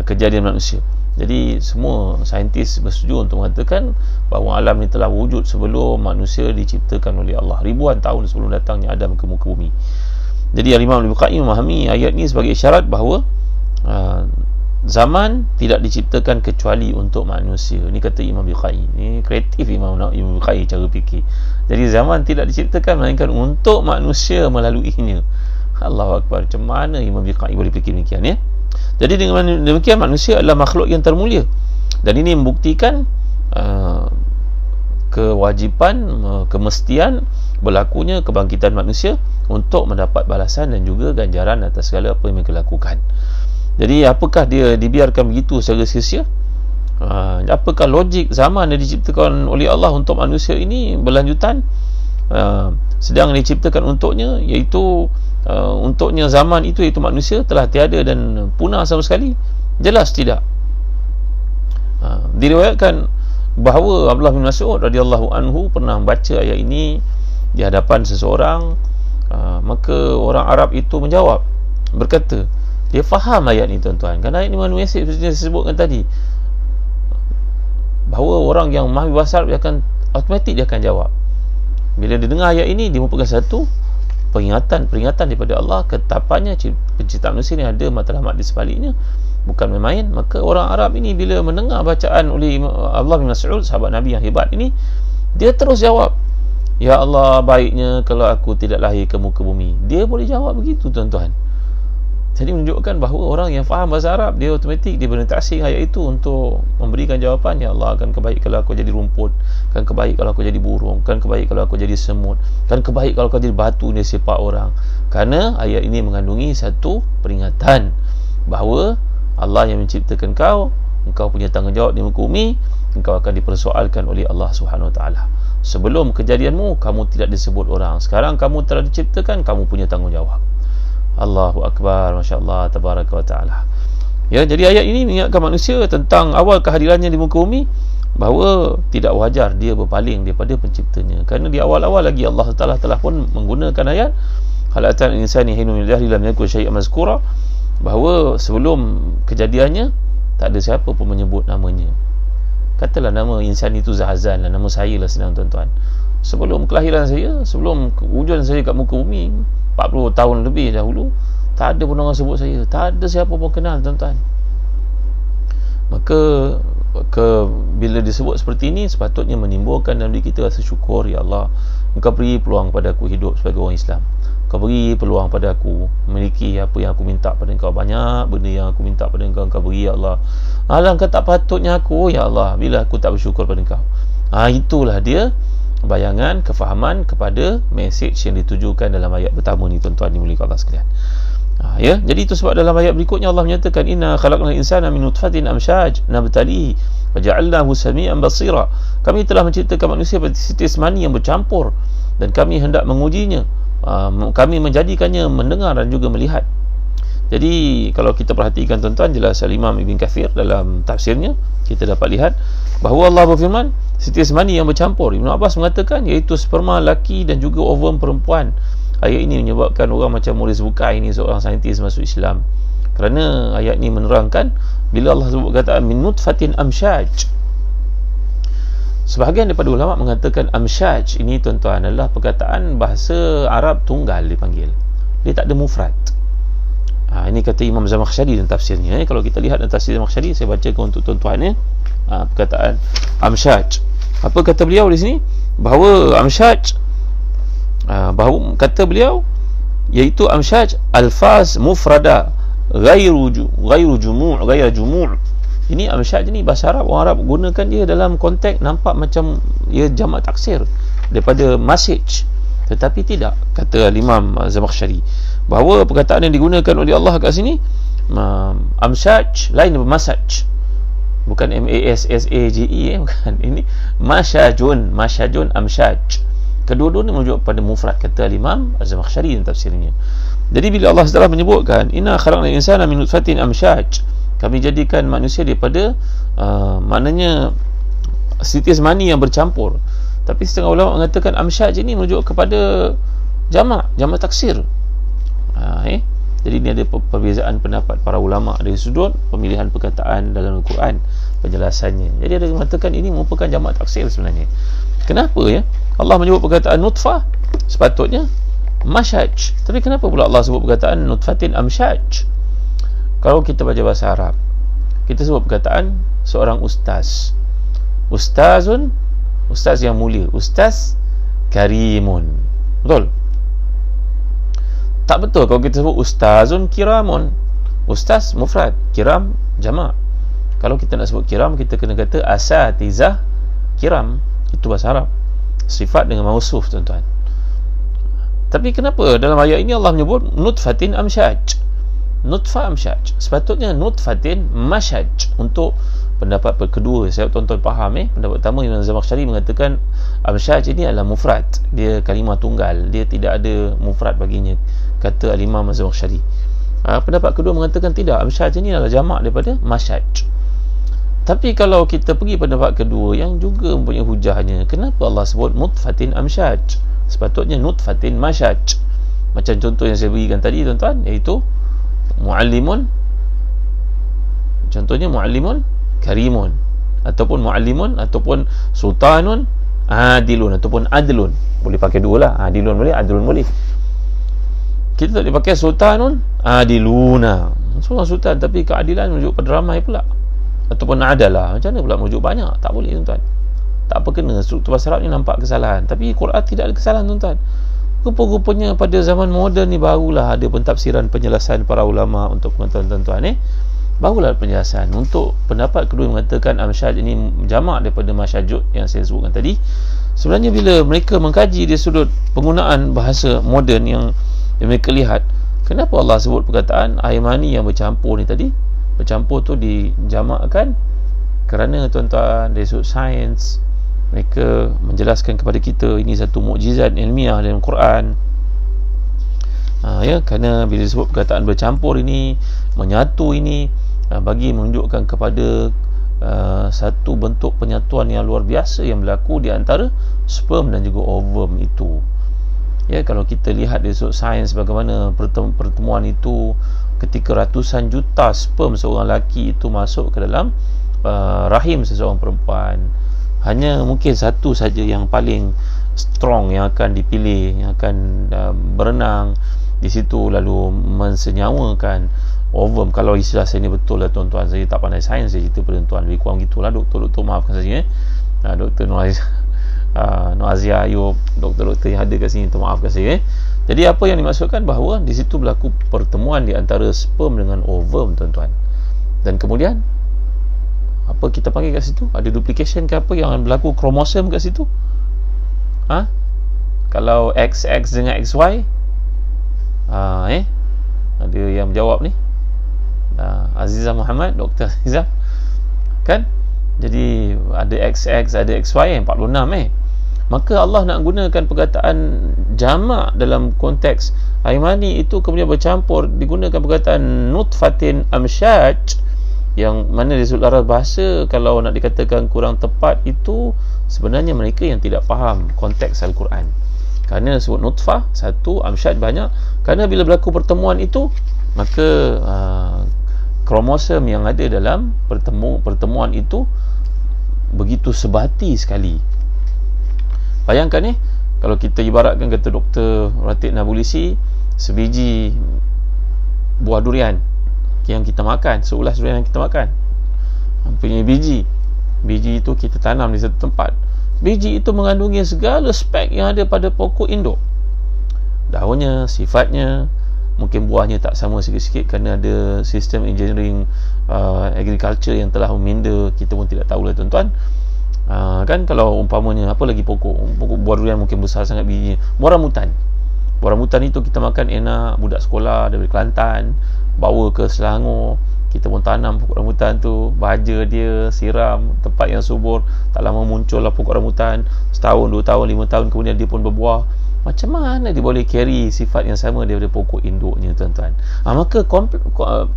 kejadian manusia. Jadi semua saintis bersetuju untuk mengatakan bahawa alam ini telah wujud sebelum manusia diciptakan oleh Allah, ribuan tahun sebelum datangnya Adam ke muka bumi. Jadi Imam Al-Bukhari memahami ayat ini sebagai isyarat bahawa zaman tidak diciptakan kecuali untuk manusia. Ini kata Imam Bukhari. Ini kreatif Imam Bukhari cara fikir. Jadi zaman tidak diciptakan melainkan untuk manusia melaluinya. Allahu Akbar. Macam mana Imam Bukhari boleh fikir demikian, ya? Jadi dengan demikian manusia adalah makhluk yang termulia, dan ini membuktikan kewajipan, kemestian berlakunya kebangkitan manusia untuk mendapat balasan dan juga ganjaran atas segala apa yang mereka lakukan. Jadi apakah dia dibiarkan begitu secara sia-sia? Apakah logik zaman yang diciptakan oleh Allah untuk manusia ini berlanjutan, sedang diciptakan untuknya, iaitu untuknya zaman itu, iaitu manusia, telah tiada dan punah sama sekali? Jelas tidak. Diriwayatkan bahawa Abdullah bin Mas'ud radhiyallahu anhu pernah membaca ayat ini di hadapan seseorang, maka orang Arab itu menjawab, berkata, dia faham ayat ni tuan-tuan, kerana ayat ni mengandung mesej seperti yang saya sebutkan tadi, bahawa orang yang memahami bahasa Arab dia akan automatik dia akan jawab. Bila dia dengar ayat ini, dia merupakan satu peringatan daripada Allah, ketetapannya penciptaan manusia ni ada matlamat di sebaliknya, bukan main-main. Maka orang Arab ini bila mendengar bacaan oleh Abdullah bin Mas'ud, sahabat Nabi yang hebat ini, dia terus jawab, ya Allah, baiknya kalau aku tidak lahir ke muka bumi. Dia boleh jawab begitu tuan-tuan. Jadi menunjukkan bahawa orang yang faham bahasa Arab, dia automatik dia berinteraksi dengan ayat itu untuk memberikan jawapan, ya Allah, akan kebaik kalau aku jadi rumput, kan kebaik kalau aku jadi burung, kan kebaik kalau aku jadi semut, kan kebaik kalau aku jadi batu ni sepak orang. Kerana ayat ini mengandungi satu peringatan bahawa Allah yang menciptakan engkau punya tanggungjawab di muka bumi, engkau akan dipersoalkan oleh Allah Subhanahu Wa Taala. Sebelum kejadianmu, kamu tidak disebut orang. Sekarang kamu telah diciptakan, kamu punya tanggungjawab. Allahu Akbar, Masya Allah, Tabaraka wa Ta'ala. Ya, jadi ayat ini mengingatkan manusia tentang awal kehadirannya di muka bumi, bahawa tidak wajar dia berpaling daripada penciptanya. Kerana di awal-awal lagi Allah Ta'ala telah pun menggunakan ayat hal atal insani hinun min dahri lam yakun syai'an mazkura, bahawa sebelum kejadiannya tak ada siapa pun menyebut namanya. Katalah nama insan itu Zahazan lah, nama saya lah senang tuan-tuan. Sebelum kelahiran saya, sebelum wujudan saya kat muka bumi 40 tahun lebih dahulu, tak ada pun orang sebut saya, tak ada siapa pun kenal tuan-tuan. Maka bila disebut seperti ini, sepatutnya menimbulkan dalam diri kita rasa syukur. Ya Allah, engkau beri peluang pada aku hidup sebagai orang Islam, engkau beri peluang pada aku memiliki apa yang aku minta pada engkau. Banyak benda yang aku minta pada engkau, engkau beri ya Allah. Alangkah tak patutnya aku, ya Allah, bila aku tak bersyukur pada engkau. Itulah dia bayangan, kefahaman kepada mesej yang ditujukan dalam ayat pertama ni tuan-tuan dimuliakan Allah sekalian. Ya, jadi itu sebab dalam ayat berikutnya Allah menyatakan, inna khalaqnal insana min nutfatin amsyaj nabtalihi faja'alnahu samian basira. Kami telah menciptakan manusia dari titis mani yang bercampur, dan kami hendak mengujinya, kami menjadikannya mendengar dan juga melihat. Jadi kalau kita perhatikan tuan-tuan, jelas Al-Imam Ibn Kathir dalam tafsirnya, kita dapat lihat bahawa Allah berfirman titis mani yang bercampur. Ibn Abbas mengatakan iaitu sperma lelaki dan juga ovum perempuan. Ayat ini menyebabkan orang macam Maurice Bucaille ini, seorang saintis masuk Islam, kerana ayat ini menerangkan bila Allah sebut perkataan min nutfatin amsyaj. Sebahagian daripada ulama mengatakan amsyaj ini tuan-tuan adalah perkataan bahasa Arab tunggal dipanggil, dia tak ada mufrad. Ini kata Imam Zamakhsyari dalam tafsirnya. Kalau kita lihat dalam tafsir Zamakhsyari, saya bacakan untuk tuan-tuan perkataan amsyaj. Apa kata beliau di sini? Bahawa amsyaj, bahawa kata beliau iaitu amsyaj alfaz mufrada ghairu jumu'. Ini amsyaj ni bahasa Arab, orang Arab gunakan dia dalam konteks nampak macam ia jamak taksir daripada message, tetapi tidak. Kata Imam Zamakhsyari bahawa perkataan yang digunakan oleh Allah kat sini amsyaj lain daripada masaj, bukan M-A-S-S-A-J-E, bukan. Ini masyajun amsyaj. Kedua-dua ni merujuk pada mufrad, kata Imam Az-Zamakhsyari dalam tafsirnya. Jadi bila Allah Taala menyebutkan inna khalaqnal insana min nutfatin amsyaj, kami jadikan manusia daripada maknanya titis mani yang bercampur, tapi setengah ulama mengatakan amsyaj ini merujuk kepada jamak taksir. Jadi ini ada perbezaan pendapat para ulama dari sudut pemilihan perkataan dalam Al-Quran, penjelasannya. Jadi ada yang mengatakan ini merupakan jamak taksir sebenarnya. Kenapa ya Allah menyebut perkataan nutfah, sepatutnya masyaj, tapi kenapa pula Allah sebut perkataan nutfatin amsyaj? Kalau kita baca bahasa Arab, kita sebut perkataan seorang ustaz, ustazun, ustaz yang mulia, ustaz karimun, betul? Tak betul kalau kita sebut ustazun kiramun. ustaz mufrad, kiram jamak. Kalau kita nak sebut kiram, kita kena kata asatizah kiram. Itu bahasa Arab, sifat dengan mausuf, tuan-tuan. Tapi kenapa dalam ayat ini Allah menyebut nutfatin amsyaj? Nutfah amsyaj, sepatutnya nutfatin masyaj. Untuk pendapat kedua, saya tuan-tuan faham pendapat pertama Imam Zamakhsyari mengatakan amsyaj ini adalah mufrad, dia kalimah tunggal, dia tidak ada mufrad baginya, kata Al-Imam Zamakhsyari. Pendapat kedua mengatakan tidak, amsyaj ini adalah jamak daripada masyaj. Tapi kalau kita pergi pendapat kedua yang juga mempunyai hujahnya, kenapa Allah sebut nutfatin amsyaj? Sepatutnya nutfatin masyaj. Macam contoh yang saya berikan tadi, tuan-tuan, iaitu muallimun, contohnya muallimun karimun, ataupun muallimun, ataupun sultanun adilun, ataupun adlun. Boleh pakai dua lah, adilun boleh, adlun boleh. Kita tak boleh pakai sultanun adiluna, seorang sultan tapi keadilan merujuk pada ramai pula, ataupun adalah, macam mana pula merujuk banyak? Tak boleh, tuan-tuan. Tak apa kena, struktur bahasa Arab ni nampak kesalahan, tapi Quran tidak ada kesalahan, tuan-tuan. Rupa-rupanya pada zaman moden ni barulah ada pentafsiran, penjelasan para ulama untuk tuan-tuan, barulah penjelasan. Untuk pendapat kedua mengatakan amsyaj ini jamak daripada masyajud yang saya sebutkan tadi, sebenarnya bila mereka mengkaji dari sudut penggunaan bahasa moden yang mereka lihat, kenapa Allah sebut perkataan air mani yang bercampur ni tadi? Bercampur tu dijamakkan kerana, tuan-tuan, dari sudut sains mereka menjelaskan kepada kita ini satu mukjizat ilmiah dalam Quran. Kerana bila disebut perkataan bercampur ini, menyatu ini, bagi menunjukkan kepada satu bentuk penyatuan yang luar biasa yang berlaku di antara sperm dan juga ovum itu. Kalau kita lihat dari sudut sains bagaimana pertemuan itu, ketika ratusan juta sperm seorang lelaki itu masuk ke dalam rahim seseorang perempuan, hanya mungkin satu saja yang paling strong yang akan dipilih, yang akan berenang di situ lalu mensenyawakan ovum. Kalau istilah saya ni betul lah, tuan-tuan, saya tak pandai sains, saya cerita pada tuan, lebih kurang gitulah. Doktor maafkan saya, Doktor Nur Azia Ayub, doktor-doktor yang ada kat sini, maafkan saya. Jadi apa yang dimaksudkan bahawa di situ berlaku pertemuan di antara sperm dengan ovum, tuan-tuan. Dan kemudian apa kita panggil kat situ? Ada duplication ke apa yang berlaku, kromosom kat situ? Kalau XX dengan XY, ada yang menjawab ni, Azizah Muhammad, Dr. Azizah, kan? Jadi ada XX, ada XY, 46 Maka Allah nak gunakan perkataan jamak dalam konteks air mani itu, kemudian bercampur, digunakan perkataan nutfatin amsyaj, yang mana di sudut laras bahasa kalau nak dikatakan kurang tepat itu sebenarnya mereka yang tidak faham konteks Al-Quran. Kerana sebut nutfah satu, amsyaj banyak, kerana bila berlaku pertemuan itu, maka kromosom yang ada dalam pertemuan itu begitu sebati sekali. Bayangkan kalau kita ibaratkan, kata Dr. Ratib Nabulisi, sebiji buah durian yang kita makan, seulas durian yang kita makan mempunyai biji itu kita tanam di satu tempat. Biji itu mengandungi segala spek yang ada pada pokok induk, daunnya, sifatnya. Mungkin buahnya tak sama sikit-sikit kerana ada sistem engineering agriculture yang telah meminda, kita pun tidak tahulah, tuan-tuan. Kan kalau umpamanya apa lagi pokok buah durian mungkin besar sangat bijinya. Buah rambutan itu kita makan enak, budak sekolah dari Kelantan bawa ke Selangor, kita pun tanam pokok rambutan tu, baja dia, siram, tempat yang subur, tak lama muncullah pokok rambutan, setahun, 2 tahun, 5 tahun kemudian dia pun berbuah. Macam mana dia boleh carry sifat yang sama daripada pokok induknya, tuan-tuan? Maka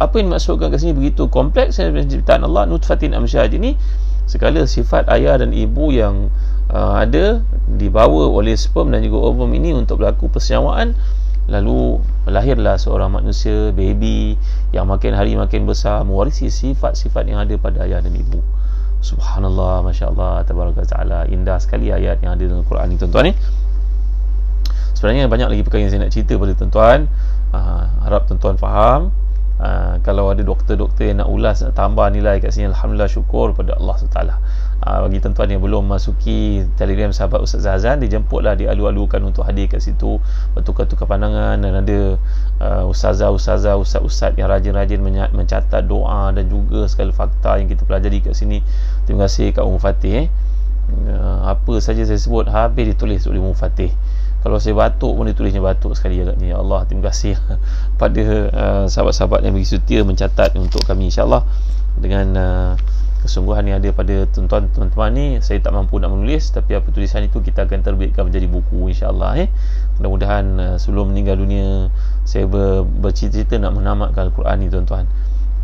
apa yang dimaksudkan kat sini begitu kompleks penciptaan Allah, nutfatin amsyaj ini, segala sifat ayah dan ibu yang ada dibawa oleh sperm dan juga ovum ini untuk berlaku persenyawaan, lalu lahirlah seorang manusia, baby yang makin hari makin besar, mewarisi sifat-sifat yang ada pada ayah dan ibu. Subhanallah, Masya Allah, Tabaraka Ta'ala. Indah sekali ayat yang ada dalam Quran ni, tuan-tuan. Sebenarnya banyak lagi perkara yang saya nak cerita pada tuan-tuan. Harap tuan-tuan faham. Kalau ada doktor-doktor yang nak ulas, nak tambah nilai kat sini, Alhamdulillah, syukur pada Allah SWT. bagi tuan-tuan yang belum masuki Telegram sahabat Ustaz Zahazan, dijemputlah, dialu-alukan untuk hadir kat situ, bertukar-tukar pandangan, dan ada ustazah-ustazah, ustaz-ustaz yang rajin-rajin mencatat doa dan juga segala fakta yang kita pelajari kat sini. Terima kasih Kak Ummu Fatih. Apa saja saya sebut habis ditulis oleh Ummu Fatih. Kalau saya batuk pun ditulisnya batuk sekali agaknya. Ya Allah, terima kasih pada sahabat-sahabat yang begitu setia mencatat untuk kami. InsyaAllah dengan kesungguhan yang ada pada tuan-tuan ni, saya tak mampu nak menulis, tapi apa tulisan itu kita akan terbitkan menjadi buku, insyaAllah. Mudah-mudahan sebelum meninggal dunia saya bercita-cita nak menamatkan Al-Quran ni, tuan-tuan.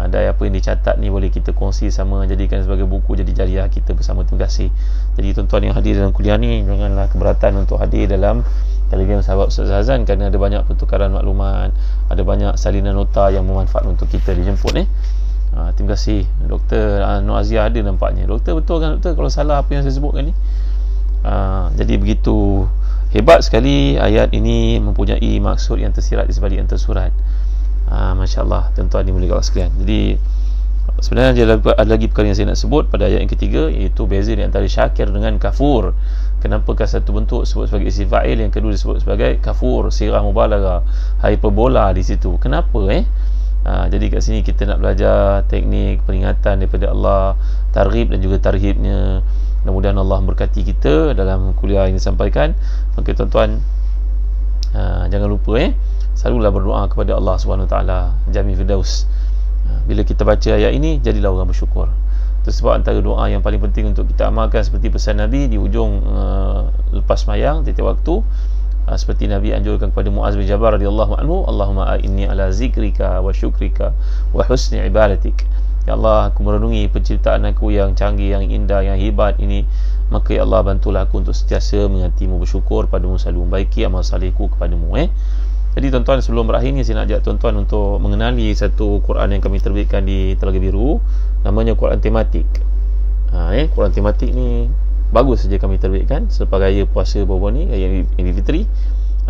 Ada apa yang dicatat ni boleh kita kongsi sama, jadikan sebagai buku, jadi jariah kita bersama. Terima kasih. Jadi tuan-tuan yang hadir dalam kuliah ni, janganlah keberatan untuk hadir dalam Telegram sahabat Ustaz Zahazan, kerana ada banyak pertukaran maklumat, ada banyak salinan nota yang bermanfaat untuk kita. Dijemput terima kasih. Dr. Nur Azia ada nampaknya. Doktor, betul kan doktor kalau salah apa yang saya sebutkan ni? Jadi begitu hebat sekali ayat ini, mempunyai maksud yang tersirat di sebalik antara surat. Masya Allah, tuan-tuan dimuliakan Allah sekalian. Jadi sebenarnya ada lagi perkara yang saya nak sebut pada ayat yang ketiga, iaitu beza di antara syakir dengan kafur. Kenapakah satu bentuk disebut sebagai isim fa'il, yang kedua disebut sebagai kafur, sirah mubalaghah, hyperbola di situ. Kenapa jadi kat sini kita nak belajar teknik peringatan daripada Allah, targhib dan juga tarhibnya. Mudah-mudahan Allah memberkati kita dalam kuliah yang disampaikan. Okey tuan-tuan, jangan lupa selalulah berdoa kepada Allah SWT, Jami Firdaus. Bila kita baca ayat ini, jadilah orang bersyukur. Itu sebab antara doa yang paling penting untuk kita amalkan, seperti pesan Nabi di ujung lepas sembahyang tiap waktu, seperti Nabi anjurkan kepada Muaz bin Jabal radhiyallahu anhu, Allahumma a'inni ala zikrika wa syukrika wa husni ibadatik. Ya Allah, aku merenungi penciptaan aku yang canggih, yang indah, yang hebat ini, maka ya Allah, bantulah aku untuk sentiasa mengingatimu, bersyukur padamu, selalu membaiki amal salihku kepadamu. Jadi tuan-tuan, sebelum berakhir ni, saya nak ajak tuan-tuan untuk mengenali satu Quran yang kami terbitkan di Telaga Biru, namanya Quran tematik. Quran tematik ni bagus saja kami terbitkan selepas raya puasa baru ni, raya Aidilfitri.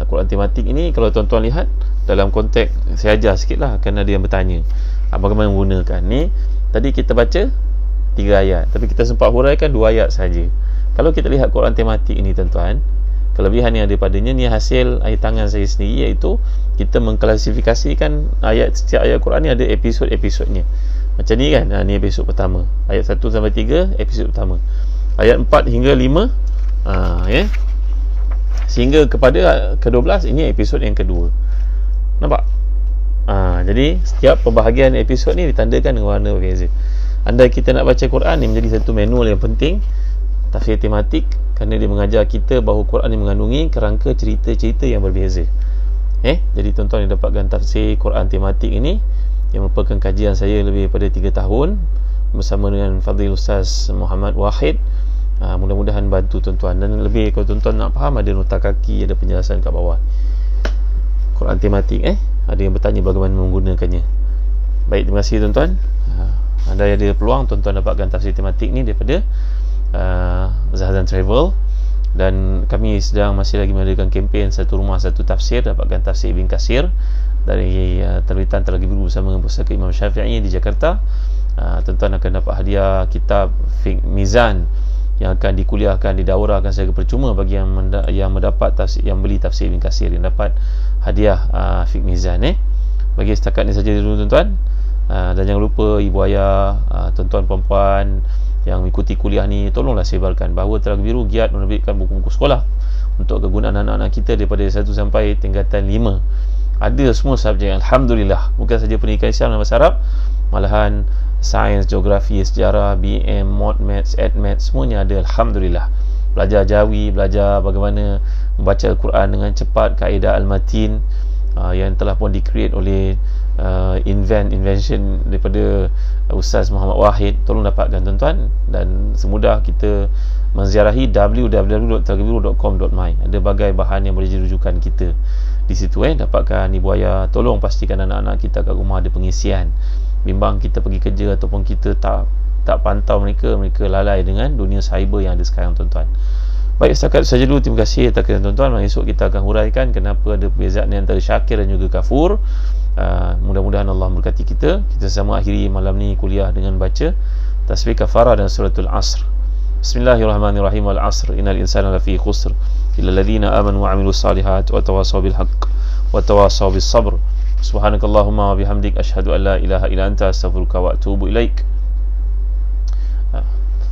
Quran tematik ini, kalau tuan-tuan lihat dalam konteks, saya ajar sikit lah, kerana ada yang bertanya bagaimana menggunakan ni. Tadi kita baca 3 ayat, tapi kita sempat huraikan 2 ayat saja. Kalau kita lihat Quran tematik ini, tuan-tuan, kelebihan yang ada padanya ni hasil air tangan saya sendiri, iaitu kita mengklasifikasikan ayat, setiap ayat Quran ni ada episod-episodnya. Macam ni kan, ni episod pertama, ayat 1 sampai 3 episod pertama, ayat 4 hingga 5 sehingga kepada ke-12 ini episod yang kedua. Nampak? Jadi setiap pembahagian episod ni ditandakan dengan warna berbeza. Andai kita nak baca Quran ni, menjadi satu manual yang penting, tafsir tematik, kerana dia mengajar kita bahawa Quran ini mengandungi kerangka cerita-cerita yang berbeza. Jadi tuan-tuan yang dapatkan tafsir Quran tematik ini, yang merupakan kajian saya lebih daripada 3 tahun bersama dengan Fadil Ustaz Muhammad Wahid. Mudah-mudahan bantu tuan-tuan. Dan lebih, kalau tuan-tuan nak faham, ada nota kaki, ada penjelasan kat bawah. Quran tematik, ada yang bertanya bagaimana menggunakannya. Baik, terima kasih tuan-tuan. Anda ada peluang tuan-tuan dapatkan tafsir tematik ni daripada Zahazan Travel, dan kami masih lagi mengadakan kempen satu rumah satu tafsir. Dapatkan tafsir Ibn Katsir dari terbitan Telaga Biru bersama Pusaka Imam Syafi'i di Jakarta. Tuan-tuan akan dapat hadiah kitab Fiqh Mizan yang akan dikuliahkan, didaurahkan secara percuma bagi yang mendapat tafsir, yang beli tafsir Ibn Katsir, yang dapat hadiah Fiqh Mizan. Bagi setakat ni saja dulu tuan-tuan. Dan jangan lupa ibu ayah, tuan-tuan perempuan yang mengikuti kuliah ni, tolonglah sebarkan bahawa Telaga Biru giat menerbitkan buku-buku sekolah untuk kegunaan anak-anak kita daripada 1 sampai tingkatan 5. Ada semua subjek, alhamdulillah. Bukan saja pendidikan Islam dan bahasa Arab, malahan sains, geografi, sejarah, BM, Mod, Maths, Ed Maths, semuanya ada, alhamdulillah. Belajar jawi, belajar bagaimana membaca Al-Quran dengan cepat, kaedah Al-Matin yang telah pun di-create oleh invention daripada Ustaz Muhammad Wahid. Tolong dapatkan tuan-tuan, dan semudah kita menziarahi www.telagabiru.com.my. Ada bagai bahan yang boleh jadi rujukan kita di situ. Dapatkan ibu ayah, tolong pastikan anak-anak kita kat rumah ada pengisian. Bimbang kita pergi kerja ataupun kita tak pantau mereka lalai dengan dunia cyber yang ada sekarang, tuan-tuan. Baik, setakat saja dulu. Terima kasih atas kerana tuan-tuan. Esok kita akan huraikan kenapa ada perbezaan antara syakir dan juga kafur. Mudah-mudahan Allah memberkati kita. Kita sama akhiri malam ni kuliah dengan baca tasbih kafarah dan suratul Asr. Bismillahirrahmanirrahim. Wal 'asr innal insana lafi khusr illa alladhina amanu wa 'amilus salihat wa tawasaw bil haqq wa tawasaw bis sabr. Subhanakallahumma wa bihamdik asyhadu an la ilaha illa anta astaghfiruka wa atubu ilaik.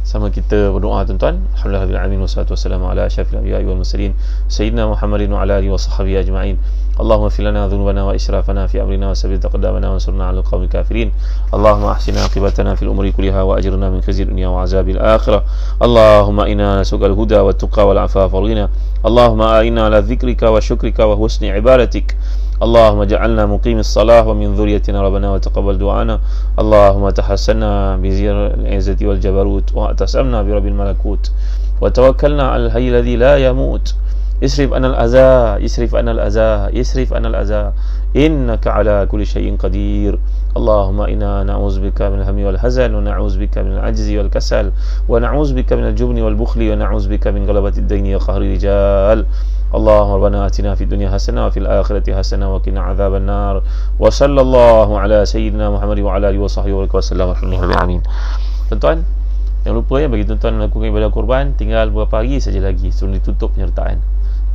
Sama kita berdoa tuan-tuan. Alhamdulillahirabbil alamin wassalatu wassalamu ala asyrafil anbiya'i wal mursalin sayyidina Muhammadin wa ala alihi wa sahbihi ajma'in. Allahumma ighfir lana dhunubana wa israfana fi amrina wa sabbit aqdamana wa ansurna 'alal qawmil kafirin. Allahumma ahsina aqibatana fil umuri kulliha wa ajirna min khizyid dunya wa 'adzabil akhirah. Allahumma inna nas'aluka al-huda wat tuqa wal 'afafa wal ghina. Allahumma a'inna ala dhikrika wa syukrika wa husni ibadatik. اللهم اجعلنا مقيم الصلاة ومن ذريتنا ربنا وتقبل دعانا. اللهم تحسنا بزير العزة والجبروت واعتصمنا برب الملكوت وتوكلنا على الحي الذي لا يموت. يسرف عنا الأذى يسرف عنا الأذى يسرف عنا الأذى إنك على كل شيء قدير. اللهم إنا نعوذ بك من الهم والحزن ونعوذ بك من العجز والكسل ونعوذ بك من الجبن والبخل ونعوذ بك من غلبة الدين وقهر الرجال. اللهم ربنا آتنا في الدنيا حسنة وفي الآخرة حسنة وقنا عذاب النار. وصلى الله على سيدنا محمد وعلى آله وصحبه وسلم. Alhamdulillah. Tuan-tuan, jangan lupa ya, bagi tuan-tuan melakukan ibadah kurban, tinggal beberapa hari saja lagi sebelum ditutup penyertaan.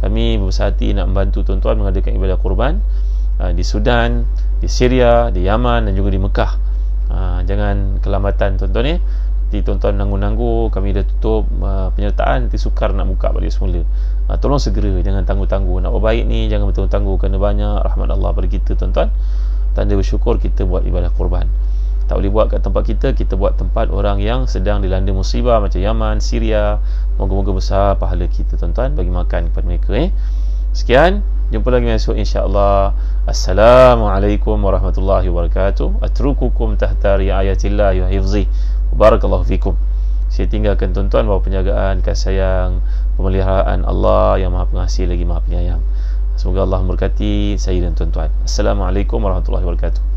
Kami berbesar hati nak membantu tuan-tuan mengadakan ibadah kurban di Sudan, di Syria, di Yaman dan juga di Mekah. Jangan kelambatan tuan-tuan ya. Nanti tuan-tuan nanggu-nanggu, kami dah tutup penyertaan, nanti sukar nak buka balik semula. Tolong segera, jangan tangguh-tangguh. Nak berbaik ni jangan bertangguh-tangguh, kerana banyak rahmat Allah pada kita tuan-tuan. Tanda bersyukur kita buat ibadah kurban. Tak boleh buat kat tempat kita, kita buat tempat orang yang sedang dilanda musibah macam Yaman, Syria. Moga-moga besar pahala kita tuan-tuan bagi makan kepada mereka. Sekian, jumpa lagi esok insya-Allah. Assalamualaikum warahmatullahi wabarakatuh. Atrukukum tahta riayatillah wa hifzi. Barakallahu fikum. Saya tinggalkan tuan-tuan bahawa penjagaan, kasih sayang, pemeliharaan Allah yang Maha Pengasih lagi Maha Penyayang. Semoga Allah memberkati saya dan tuan-tuan. Assalamualaikum warahmatullahi wabarakatuh.